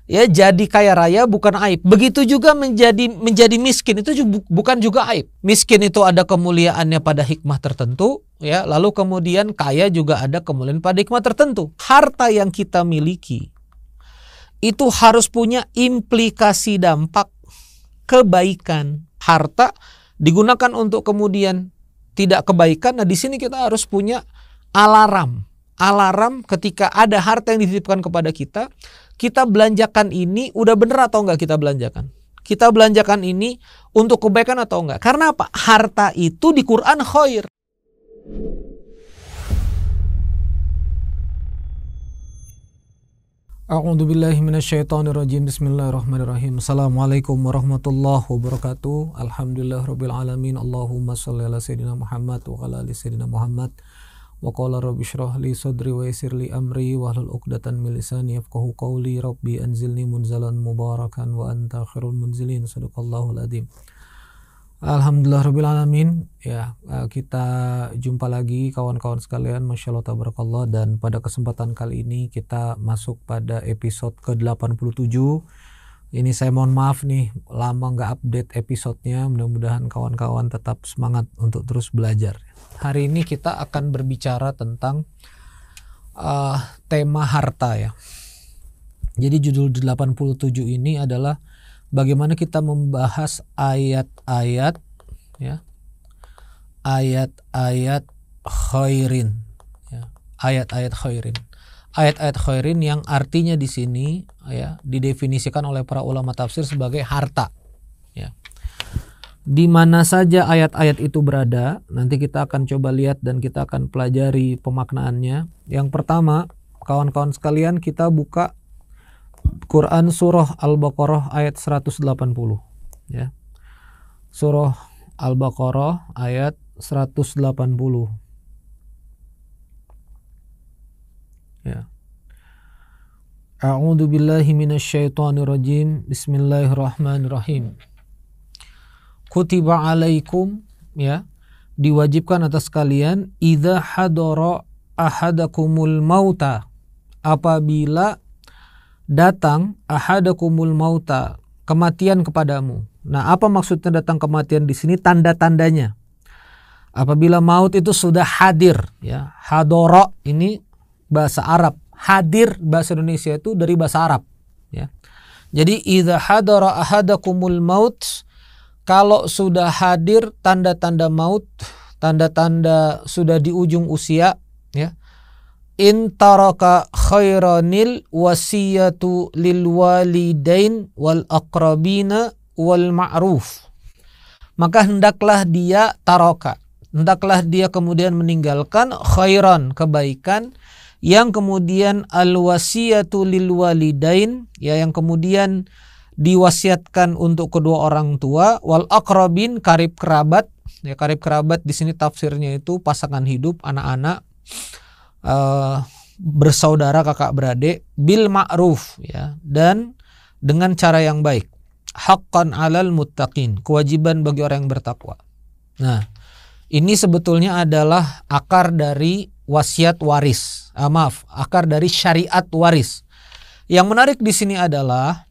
Ya, jadi kaya raya bukan aib. Begitu juga menjadi miskin itu bukan juga aib. Miskin itu ada kemuliaannya pada hikmah tertentu, ya. Lalu kemudian kaya juga ada kemuliaan pada hikmah tertentu. Harta yang kita miliki itu harus punya implikasi dampak kebaikan. Harta digunakan untuk kemudian tidak kebaikan. Nah, di sini kita harus punya alarm. Alarm ketika ada harta yang dititipkan kepada kita. Kita belanjakan ini udah bener atau enggak kita belanjakan? Kita belanjakan ini untuk kebaikan atau enggak? Karena apa? Harta itu di Quran khair. A'udzubillahi minasyaitonirrajim. Bismillahirrahmanirrahim. Assalamualaikum warahmatullahi wabarakatuh. Alhamdulillahirabbil alamin. Allahumma shalli ala sayyidina Muhammad wa ala ali sayyidina Muhammad. Wa qala rabbi shrah li sadri wa yassir li amri wahlul 'uqdatam min lisani yafqahu qawli. Rabbi anzilni munzalan mubarakan wa anta khairul munzilin. Shadaqallahul adzim. Alhamdulillahirabbil alamin. Ya, kita jumpa lagi kawan-kawan sekalian, masyaallah tabarakallah, dan pada kesempatan kali ini kita masuk pada episode ke-87. Ini saya mohon maaf nih, lama nggak update episodenya. Mudah-mudahan kawan-kawan tetap semangat untuk terus belajar. Hari ini kita akan berbicara tentang tema harta ya. Jadi judul 87 ini adalah bagaimana kita membahas ayat-ayat ya. Ayat-ayat khairin ya. Ayat-ayat khairin. Ayat-ayat khairin yang artinya di sini ya didefinisikan oleh para ulama tafsir sebagai harta ya. Di mana saja ayat-ayat itu berada, nanti kita akan coba lihat dan kita akan pelajari pemaknaannya. Yang pertama, kawan-kawan sekalian, kita buka Quran surah Al-Baqarah ayat 180 ya. Surah Al-Baqarah ayat 180 ya. A'udzu billahi minasyaitonir rajim. Bismillahirrahmanirrahim. Kutiba alaikum ya, diwajibkan atas kalian, idza hadara ahadakumul mauta, apabila datang ahadakumul mauta, kematian kepadamu. Nah, apa maksudnya datang kematian di sini? Tanda-tandanya. Apabila maut itu sudah hadir ya. Hadara ini bahasa Arab, hadir bahasa Indonesia itu dari bahasa Arab ya. Jadi idza hadara ahadakumul maut, kalau sudah hadir tanda-tanda maut, tanda-tanda sudah di ujung usia ya. In taraka khairanil wasiyatu lil walidain wal aqrabina wal ma'ruf. Maka hendaklah dia taraka, hendaklah dia kemudian meninggalkan khairan, kebaikan, yang kemudian al wasiyatu lil walidain ya, yang kemudian diwasiatkan untuk kedua orang tua, wal aqrabin, karib kerabat ya. Karib kerabat di sini tafsirnya itu pasangan hidup, anak-anak, bersaudara, kakak beradik, bil ma'ruf ya, dan dengan cara yang baik. Haqqan 'alal muttaqin, kewajiban bagi orang yang bertakwa. Nah, ini sebetulnya adalah akar dari wasiat waris. Akar dari syariat waris. Yang menarik di sini adalah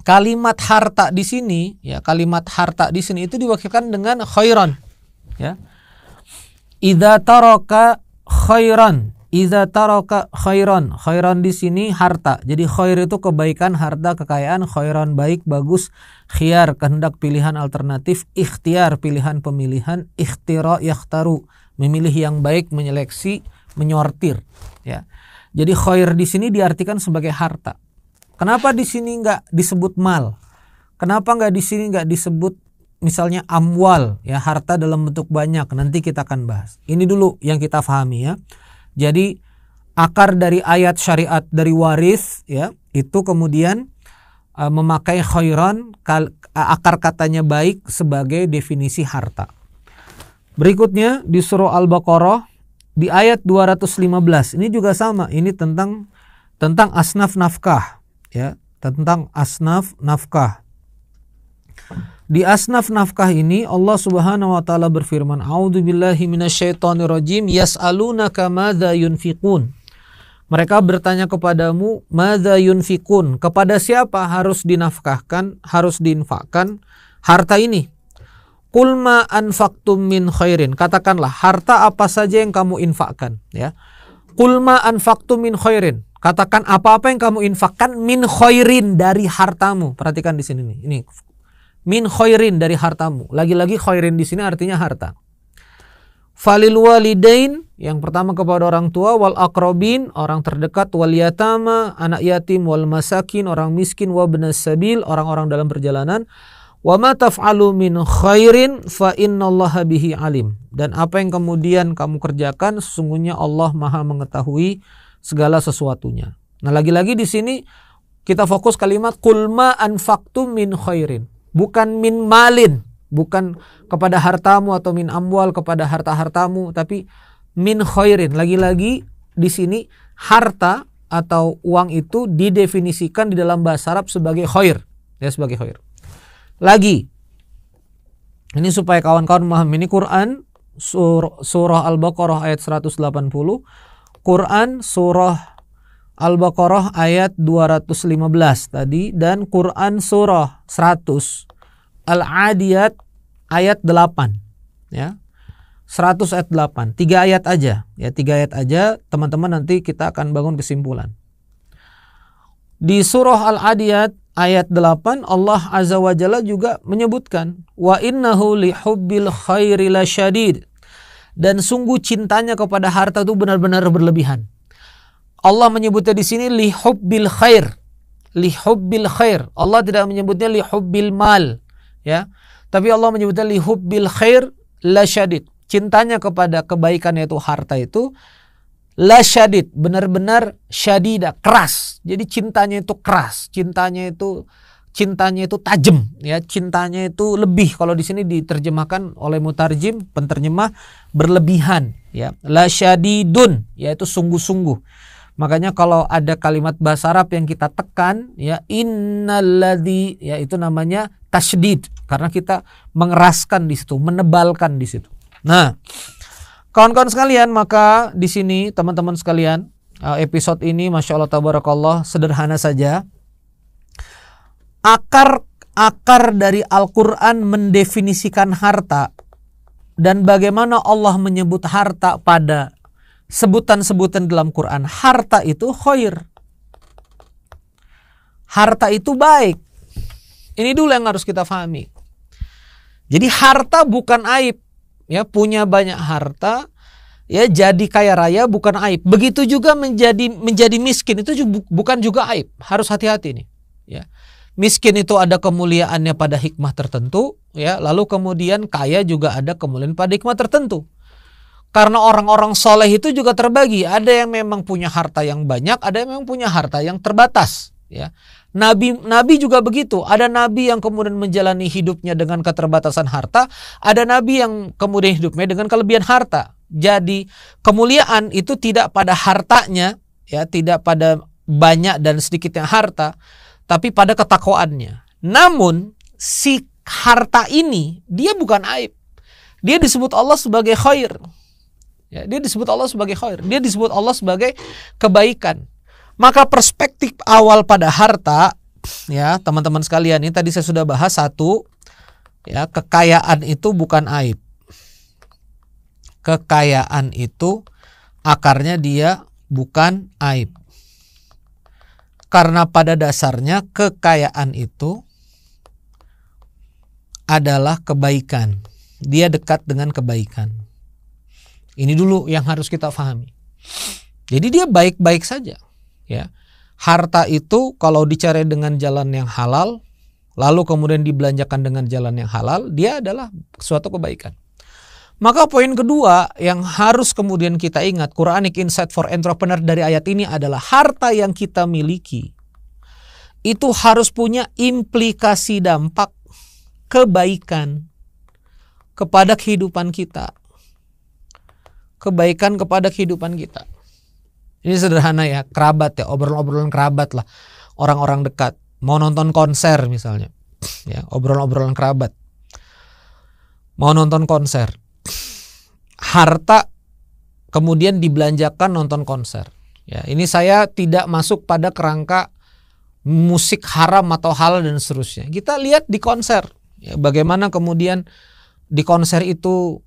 kalimat harta di sini ya, kalimat harta di sini itu diwakilkan dengan khairan ya. Idza taraka khairan, idza taraka khairan. Khairan di sini harta. Jadi khair itu kebaikan, harta, kekayaan, khairan baik, bagus, khiyar kehendak, pilihan alternatif, ikhtiar pilihan pemilihan, ikhtira yakhtaru memilih yang baik, menyeleksi, menyortir ya. Jadi khair di sini diartikan sebagai harta. Kenapa di sini nggak disebut mal? Kenapa nggak di sini nggak disebut misalnya amwal ya, harta dalam bentuk banyak? Nanti kita akan bahas. Ini dulu yang kita pahami ya. Jadi akar dari ayat syariat dari waris ya, itu kemudian memakai khairan, akar katanya baik, sebagai definisi harta. Berikutnya di surah Al-Baqarah di ayat 215. Ini juga sama. Ini tentang asnaf nafkah. Ya, tentang asnaf nafkah. Di asnaf nafkah ini Allah Subhanahu wa taala berfirman, A'udzubillahi minasyaitonirrajim, yas'alunaka madza yunfiqun. Mereka bertanya kepadamu, madza yunfikun, kepada siapa harus dinafkahkan, harus diinfakkan harta ini? Qul ma anfaqtum min khairin, katakanlah harta apa saja yang kamu infakkan, ya. Qul ma anfaqtum min khairin, katakan apa-apa yang kamu infakkan, min khairin, dari hartamu. Perhatikan di sini nih. Ini min khairin, dari hartamu. Lagi-lagi khairin di sini artinya harta. Falil walidain, yang pertama kepada orang tua, wal aqrabin, orang terdekat, wal yatama, anak yatim, wal masakin, orang miskin, wa ibnas sabil, orang-orang dalam perjalanan. Wa ma taf'alu min khairin fa innallaha bihi alim. Dan apa yang kemudian kamu kerjakan, sesungguhnya Allah Maha mengetahui segala sesuatunya. Nah, lagi-lagi di sini kita fokus kalimat qul ma anfaqtum min khairin, bukan min malin. Bukan kepada hartamu atau min amwal, kepada harta-hartamu, tapi min khairin. Lagi-lagi di sini harta atau uang itu didefinisikan di dalam bahasa Arab sebagai khair, ya, sebagai khair. Lagi, ini supaya kawan-kawan memahami, ini Quran surah Al-Baqarah ayat 180, Quran surah Al-Baqarah ayat 215 tadi, dan Quran surah 100 Al-Adiyat ayat 8, ya. 100 ayat 8. 3 ayat aja, ya, 3 ayat aja, teman-teman, nanti kita akan bangun kesimpulan. Di surah Al-Adiyat ayat 8 Allah Azza wa Jalla juga menyebutkan wa innahu lihubbil khairi lasyadid, dan sungguh cintanya kepada harta itu benar-benar berlebihan. Allah menyebutnya di sini lihubbil khair. Lihubbil khair. Allah tidak menyebutnya lihubbil mal, ya, tapi Allah menyebutnya lihubbil khair lasyadid. Cintanya kepada kebaikan, yaitu harta itu lasyadid, benar-benar syadidah, keras. Jadi cintanya itu keras, cintanya itu tajam, ya, cintanya itu lebih. Kalau di sini diterjemahkan oleh mutarjim, penterjemah, berlebihan, ya. Lasyadidun, yaitu sungguh-sungguh. Makanya kalau ada kalimat bahasa Arab yang kita tekan, ya, innalladzi, ya, itu namanya tasydid, karena kita mengeraskan di situ, menebalkan di situ. Nah, kawan-kawan sekalian, maka di sini teman-teman sekalian, episode ini Masya Allah Tabarakallah sederhana saja. Akar dari Al-Quran mendefinisikan harta, dan bagaimana Allah menyebut harta pada sebutan-sebutan dalam Quran. Harta itu khair, harta itu baik. Ini dulu yang harus kita pahami. Jadi harta bukan aib, ya, punya banyak harta, ya, jadi kaya raya bukan aib. Begitu juga menjadi miskin itu bukan juga aib. Harus hati-hati nih, ya. Miskin itu ada kemuliaannya pada hikmah tertentu, ya, lalu kemudian kaya juga ada kemuliaan pada hikmah tertentu. Karena orang-orang soleh itu juga terbagi. Ada yang memang punya harta yang banyak, ada yang memang punya harta yang terbatas, ya. Nabi juga begitu. Ada nabi yang kemudian menjalani hidupnya dengan keterbatasan harta, ada nabi yang kemudian hidupnya dengan kelebihan harta. Jadi kemuliaan itu tidak pada hartanya, ya, tidak pada banyak dan sedikitnya harta, tapi pada ketakwaannya. Namun si harta ini dia bukan aib. Dia disebut Allah sebagai khair. Ya, dia disebut Allah sebagai khair. Dia disebut Allah sebagai kebaikan. Maka perspektif awal pada harta, ya, teman-teman sekalian, ini tadi saya sudah bahas satu, ya, kekayaan itu bukan aib. Kekayaan itu akarnya dia bukan aib. Karena pada dasarnya kekayaan itu adalah kebaikan. Dia dekat dengan kebaikan. Ini dulu yang harus kita pahami. Jadi dia baik-baik saja, ya. Harta itu kalau dicari dengan jalan yang halal, lalu kemudian dibelanjakan dengan jalan yang halal, dia adalah suatu kebaikan. Maka poin kedua yang harus kemudian kita ingat, Quranic Insight for Entrepreneur dari ayat ini adalah harta yang kita miliki itu harus punya implikasi dampak kebaikan kepada kehidupan kita. Kebaikan kepada kehidupan kita. Ini sederhana, ya, kerabat, ya, obrolan-obrolan kerabat lah, orang-orang dekat, mau nonton konser misalnya, ya, obrolan-obrolan kerabat, mau nonton konser, harta kemudian dibelanjakan nonton konser, Ya, ini saya tidak masuk pada kerangka musik haram atau halal dan seterusnya. Kita lihat di konser, ya, bagaimana kemudian di konser itu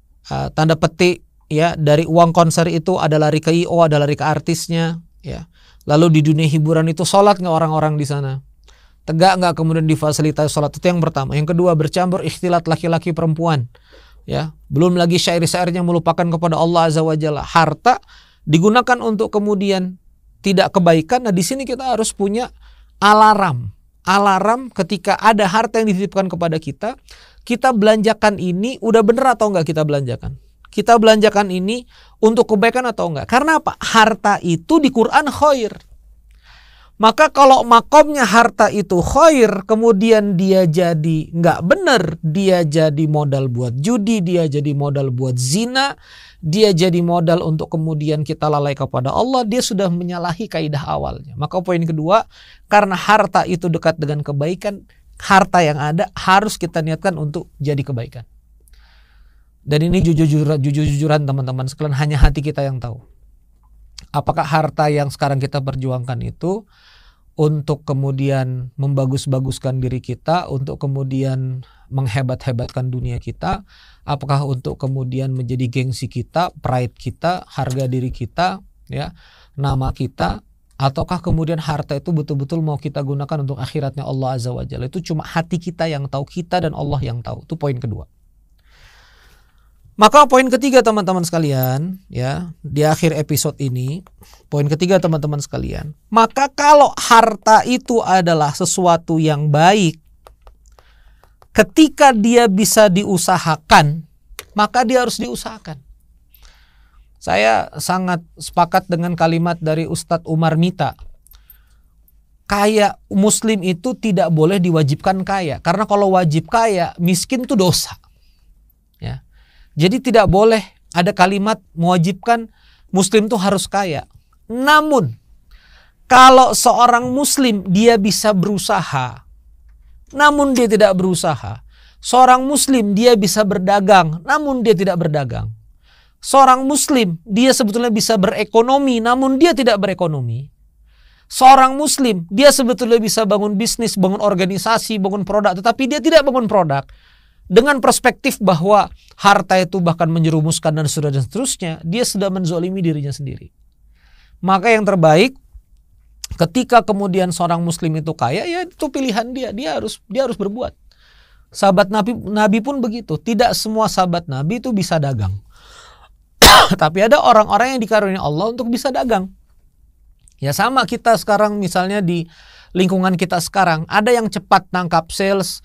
tanda petik, ya, dari uang konser itu ada lari ke IO, ada lari ke artisnya, ya. Lalu di dunia hiburan itu sholat nggak orang-orang di sana? Tegak nggak kemudian difasilitasi sholat? Itu yang pertama. Yang kedua, bercampur ikhtilat laki-laki perempuan, ya. Belum lagi syair-syairnya melupakan kepada Allah Azza wa Jalla. Harta digunakan untuk kemudian tidak kebaikan. Nah, di sini kita harus punya alarm ketika ada harta yang dititipkan kepada kita, kita belanjakan ini udah bener atau enggak kita belanjakan. Kita belanjakan ini untuk kebaikan atau enggak. Karena apa? Harta itu di Quran khair. Maka kalau makomnya harta itu khair, kemudian dia jadi enggak bener, dia jadi modal buat judi, dia jadi modal buat zina, dia jadi modal untuk kemudian kita lalai kepada Allah, dia sudah menyalahi kaidah awalnya. Maka poin kedua, karena harta itu dekat dengan kebaikan, harta yang ada harus kita niatkan untuk jadi kebaikan. Dan ini jujur-jujuran teman-teman sekalian, hanya hati kita yang tahu. Apakah harta yang sekarang kita perjuangkan itu untuk kemudian membagus-baguskan diri kita, untuk kemudian menghebat-hebatkan dunia kita, apakah untuk kemudian menjadi gengsi kita, pride kita, harga diri kita, ya, nama kita, ataukah kemudian harta itu betul-betul mau kita gunakan untuk akhiratnya Allah Azza wa Jalla? Itu cuma hati kita yang tahu, kita dan Allah yang tahu. Itu poin kedua. Maka poin ketiga teman-teman sekalian, ya, di akhir episode ini, poin ketiga teman-teman sekalian, maka kalau harta itu adalah sesuatu yang baik, ketika dia bisa diusahakan, maka dia harus diusahakan. Saya sangat sepakat dengan kalimat dari Ustadz Umar Mita. Kaya muslim itu tidak boleh diwajibkan kaya, karena kalau wajib kaya, miskin itu dosa. Ya. Jadi tidak boleh ada kalimat mewajibkan muslim itu harus kaya. Namun kalau seorang muslim dia bisa berusaha, namun dia tidak berusaha. Seorang muslim dia bisa berdagang, namun dia tidak berdagang. Seorang muslim dia sebetulnya bisa berekonomi, namun dia tidak berekonomi. Seorang muslim dia sebetulnya bisa bangun bisnis, bangun organisasi, bangun produk, tetapi dia tidak bangun produk. Dengan perspektif bahwa harta itu bahkan menjerumuskan dan seterusnya, dia sudah menzolimi dirinya sendiri. Maka yang terbaik ketika kemudian seorang muslim itu kaya, ya itu pilihan dia, dia harus berbuat. Sahabat Nabi pun begitu. Tidak semua sahabat Nabi itu bisa dagang. Tapi ada orang-orang yang dikaruniai Allah untuk bisa dagang. Ya sama kita sekarang misalnya di lingkungan kita sekarang, ada yang cepat tangkap sales,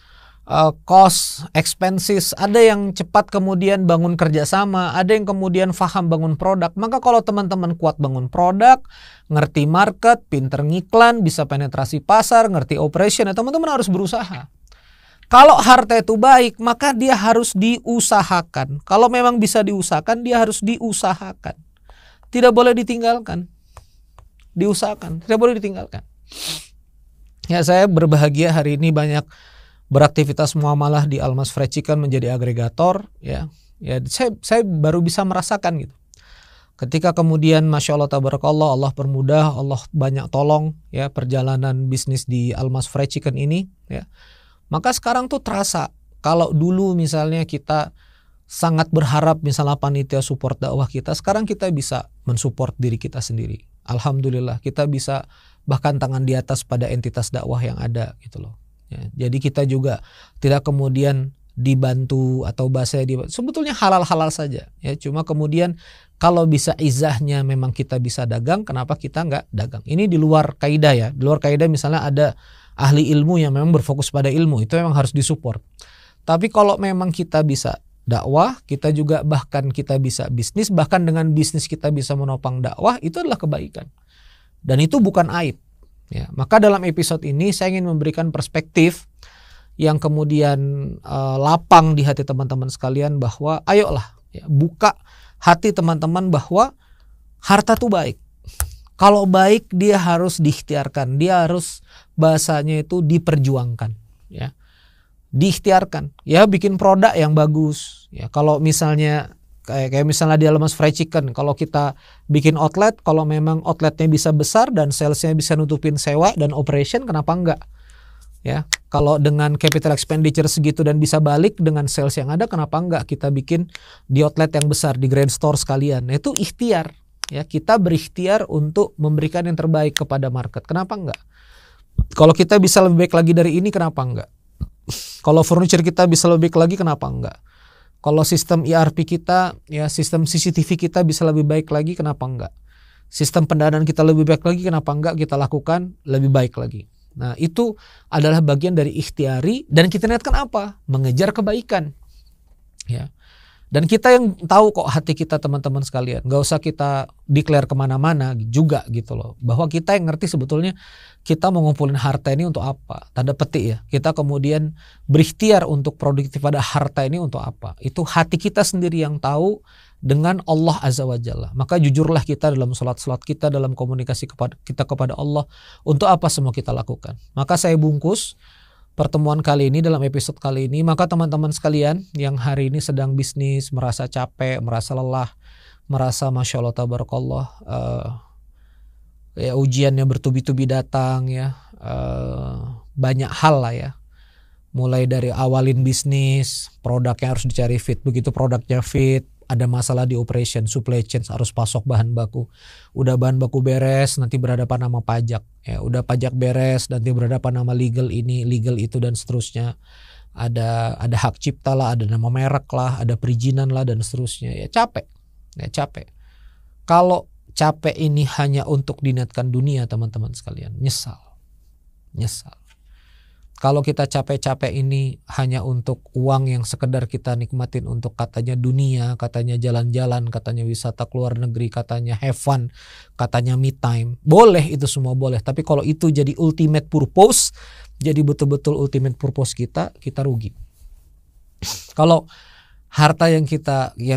cost, expenses, ada yang cepat kemudian bangun kerjasama, ada yang kemudian faham bangun produk. Maka kalau teman-teman kuat bangun produk, ngerti market, pinter ngiklan, bisa penetrasi pasar, ngerti operation, ya teman-teman harus berusaha. Kalau harta itu baik, maka dia harus diusahakan. Kalau memang bisa diusahakan, dia harus diusahakan. Tidak boleh ditinggalkan. Diusahakan, tidak boleh ditinggalkan. Ya, saya berbahagia hari ini banyak beraktivitas muamalah di Almas Fried Chicken menjadi agregator, ya saya baru bisa merasakan gitu. Ketika kemudian Masya Allah tabarakallah, Allah permudah, Allah banyak tolong, ya, perjalanan bisnis di Almas Fried Chicken ini, ya, maka sekarang tuh terasa. Kalau dulu misalnya kita sangat berharap misalnya panitia support dakwah kita, sekarang kita bisa mensupport diri kita sendiri. Alhamdulillah kita bisa bahkan tangan di atas pada entitas dakwah yang ada gitu loh. Ya, jadi kita juga tidak kemudian dibantu atau bahasanya dibantu. Sebetulnya halal-halal saja. Ya, cuma kemudian kalau bisa izahnya memang kita bisa dagang, kenapa kita nggak dagang? Ini di luar kaidah ya. Di luar kaidah misalnya ada ahli ilmu yang memang berfokus pada ilmu, itu memang harus disupport. Tapi kalau memang kita bisa dakwah, kita juga bahkan kita bisa bisnis, bahkan dengan bisnis kita bisa menopang dakwah, itu adalah kebaikan. Dan itu bukan aib. Ya, maka dalam episode ini saya ingin memberikan perspektif yang kemudian lapang di hati teman-teman sekalian bahwa ayolah, ya, buka hati teman-teman bahwa harta itu baik. Kalau baik dia harus diikhtiarkan, dia harus bahasanya itu diperjuangkan, ya. Diikhtiarkan, ya, bikin produk yang bagus. Ya, kalau misalnya Kayak misalnya di Alamas Fried Chicken, kalau kita bikin outlet, kalau memang outletnya bisa besar dan salesnya bisa nutupin sewa dan operation, kenapa enggak? Ya, kalau dengan capital expenditure segitu dan bisa balik dengan sales yang ada, kenapa enggak kita bikin di outlet yang besar, di grand store sekalian? Nah, itu ikhtiar. Ya, kita berikhtiar untuk memberikan yang terbaik kepada market. Kenapa enggak? Kalau kita bisa lebih baik lagi dari ini, kenapa enggak? Kalau furniture kita bisa lebih baik lagi, kenapa enggak? Kalau sistem ERP kita, ya sistem CCTV kita bisa lebih baik lagi, kenapa enggak? Sistem pendanaan kita lebih baik lagi, kenapa enggak kita lakukan lebih baik lagi? Nah, itu adalah bagian dari ikhtiari, dan kita niatkan apa? Mengejar kebaikan. Ya. Dan kita yang tahu kok hati kita, teman-teman sekalian. Gak usah kita declare kemana-mana juga gitu loh. Bahwa kita yang ngerti sebetulnya kita mau ngumpulin harta ini untuk apa. Tanda petik ya. Kita kemudian berikhtiar untuk produktif pada harta ini untuk apa. Itu hati kita sendiri yang tahu dengan Allah Azza wa Jalla. Maka jujurlah kita dalam salat-salat kita, dalam komunikasi kita kepada Allah. Untuk apa semua kita lakukan. Maka saya bungkus pertemuan kali ini dalam episode kali ini. Maka teman-teman sekalian yang hari ini sedang bisnis, merasa capek, merasa lelah, merasa Masya Allah tabarakallah, ya ujiannya bertubi-tubi datang ya, banyak hal lah ya. Mulai dari awalin bisnis, produknya harus dicari fit, begitu produknya fit, ada masalah di operation, supply chain, harus pasok bahan baku. Udah bahan baku beres, nanti berhadapan sama pajak. Ya, udah pajak beres, nanti berhadapan sama legal ini, legal itu, dan seterusnya. Ada hak cipta lah, ada nama merek lah, ada perizinan lah, dan seterusnya. Ya capek. Ya capek. Kalau capek ini hanya untuk diniatkan dunia, teman-teman sekalian, nyesal. Nyesal. Kalau kita capek-capek ini hanya untuk uang yang sekedar kita nikmatin untuk katanya dunia, katanya jalan-jalan, katanya wisata keluar negeri, katanya have fun, katanya me time. Boleh, itu semua boleh. Tapi kalau itu jadi ultimate purpose, jadi betul-betul ultimate purpose kita rugi. Kalau harta yang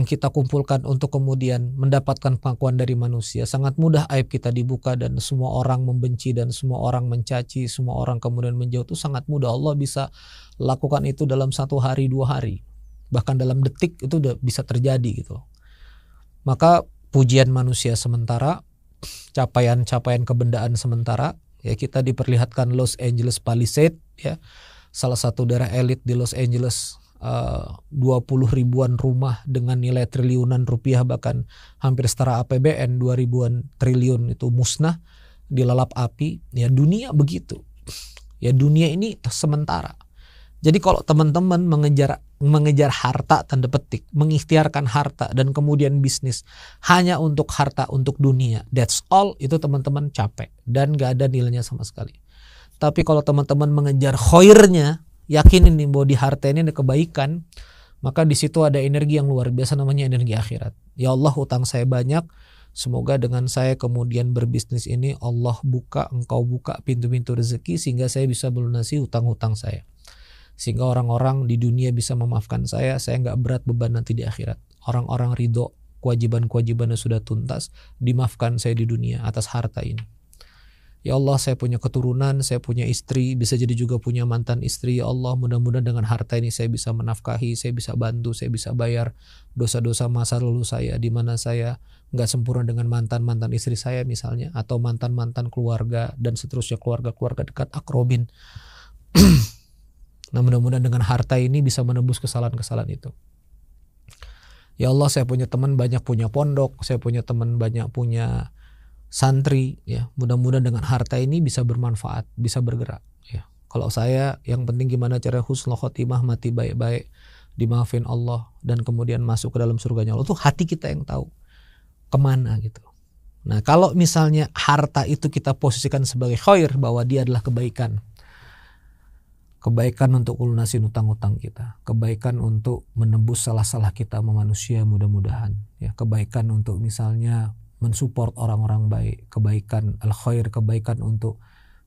kita kumpulkan untuk kemudian mendapatkan pengakuan dari manusia, sangat mudah aib kita dibuka dan semua orang membenci dan semua orang mencaci, semua orang kemudian menjauh, itu sangat mudah. Allah bisa lakukan itu dalam 1 hari, 2 hari, bahkan dalam detik itu udah bisa terjadi gitu. Maka pujian manusia sementara, capaian-capaian kebendaan sementara, ya kita diperlihatkan Los Angeles Palisades, ya salah satu daerah elit di Los Angeles, 20 ribuan rumah dengan nilai triliunan rupiah, bahkan hampir setara APBN 2 ribuan triliun itu musnah, dilalap api. Ya dunia begitu. Ya dunia ini sementara. Jadi kalau teman-teman mengejar harta, tanda petik, mengikhtiarkan harta dan kemudian bisnis hanya untuk harta, untuk dunia, that's all, itu teman-teman capek dan gak ada nilainya sama sekali. Tapi kalau teman-teman mengejar khairnya, yakinin nih bahwa di harta ini ada kebaikan, maka di situ ada energi yang luar biasa, namanya energi akhirat. Ya Allah, hutang saya banyak, semoga dengan saya kemudian berbisnis ini Allah engkau buka pintu-pintu rezeki sehingga saya bisa melunasi hutang-hutang saya, sehingga orang-orang di dunia bisa memaafkan saya nggak berat beban nanti di akhirat. Orang-orang ridho, kewajiban-kewajibannya sudah tuntas, dimaafkan saya di dunia atas harta ini. Ya Allah, saya punya keturunan, saya punya istri, bisa jadi juga punya mantan istri. Ya Allah, mudah-mudahan dengan harta ini saya bisa menafkahi, saya bisa bantu, saya bisa bayar dosa-dosa masa lalu saya, di mana saya nggak sempurna dengan mantan-mantan istri saya misalnya, atau mantan-mantan keluarga dan seterusnya, keluarga-keluarga dekat akrobin. Nah, mudah-mudahan dengan harta ini bisa menebus kesalahan-kesalahan itu. Ya Allah, saya punya teman banyak punya pondok, saya punya teman banyak punya santri, ya mudah-mudahan dengan harta ini bisa bermanfaat, bisa bergerak. Ya, kalau saya yang penting gimana cara husnul khotimah, mati baik-baik, dimaafin Allah dan kemudian masuk ke dalam surganya Allah. Itu hati kita yang tahu kemana gitu. Nah, kalau misalnya harta itu kita posisikan sebagai khair, bahwa dia adalah kebaikan untuk melunasi utang-utang kita, kebaikan untuk menebus salah-salah kita sama manusia, mudah-mudahan ya, kebaikan untuk misalnya mensupport orang-orang baik, kebaikan al-khair, kebaikan untuk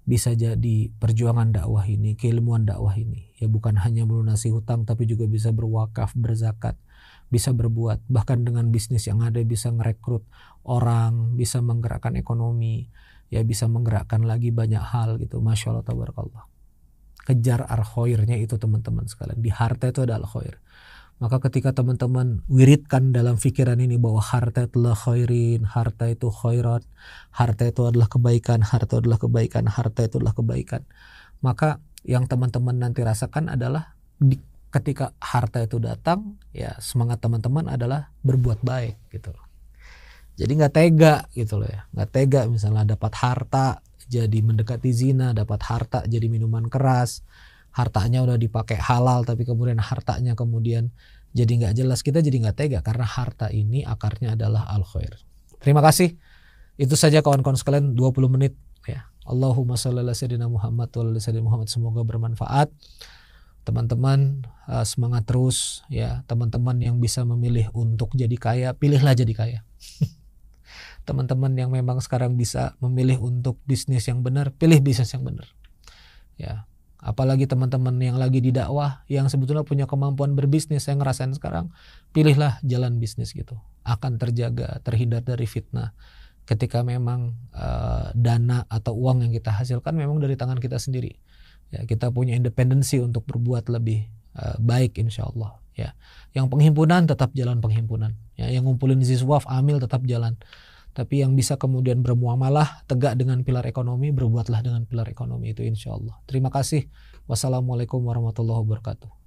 bisa jadi perjuangan dakwah ini, keilmuan dakwah ini. Ya bukan hanya melunasi hutang, tapi juga bisa berwakaf, berzakat, bisa berbuat, bahkan dengan bisnis yang ada bisa ngerekrut orang, bisa menggerakkan ekonomi, ya bisa menggerakkan lagi banyak hal gitu. Masya Allah tabarakallah. Kejar al-khairnya itu teman-teman sekalian. Di harta itu ada al-khair. Maka ketika teman-teman wiridkan dalam pikiran ini bahwa harta itulah khairin, harta itu khairat, harta itu adalah kebaikan, harta adalah kebaikan, harta itu adalah kebaikan. Maka yang teman-teman nanti rasakan adalah ketika harta itu datang, ya semangat teman-teman adalah berbuat baik gitu loh. Jadi nggak tega gitu loh ya, nggak tega misalnya dapat harta jadi mendekati zina, dapat harta jadi minuman keras, hartanya udah dipakai halal tapi kemudian hartanya kemudian jadi nggak jelas, kita jadi nggak tega karena harta ini akarnya adalah al khair. Terima kasih. Itu saja kawan-kawan sekalian, 20 menit ya. Allahumma shalli ala sayyidina Muhammad wa ala sayyidina Muhammad, semoga bermanfaat. Teman-teman semangat terus ya. Teman-teman yang bisa memilih untuk jadi kaya, pilihlah jadi kaya. Teman-teman yang memang sekarang bisa memilih untuk bisnis yang benar, pilih bisnis yang benar. Ya. Apalagi teman-teman yang lagi di dakwah yang sebetulnya punya kemampuan berbisnis, saya ngerasain sekarang, pilihlah jalan bisnis gitu. Akan terjaga, terhindar dari fitnah. Ketika memang dana atau uang yang kita hasilkan memang dari tangan kita sendiri. Ya, kita punya independensi untuk berbuat lebih baik insya Allah. Ya. Yang penghimpunan tetap jalan penghimpunan. Ya, yang ngumpulin ziswaf, amil tetap jalan. Tapi yang bisa kemudian bermuamalah, tegak dengan pilar ekonomi, berbuatlah dengan pilar ekonomi itu insya Allah. Terima kasih. Wassalamualaikum warahmatullahi wabarakatuh.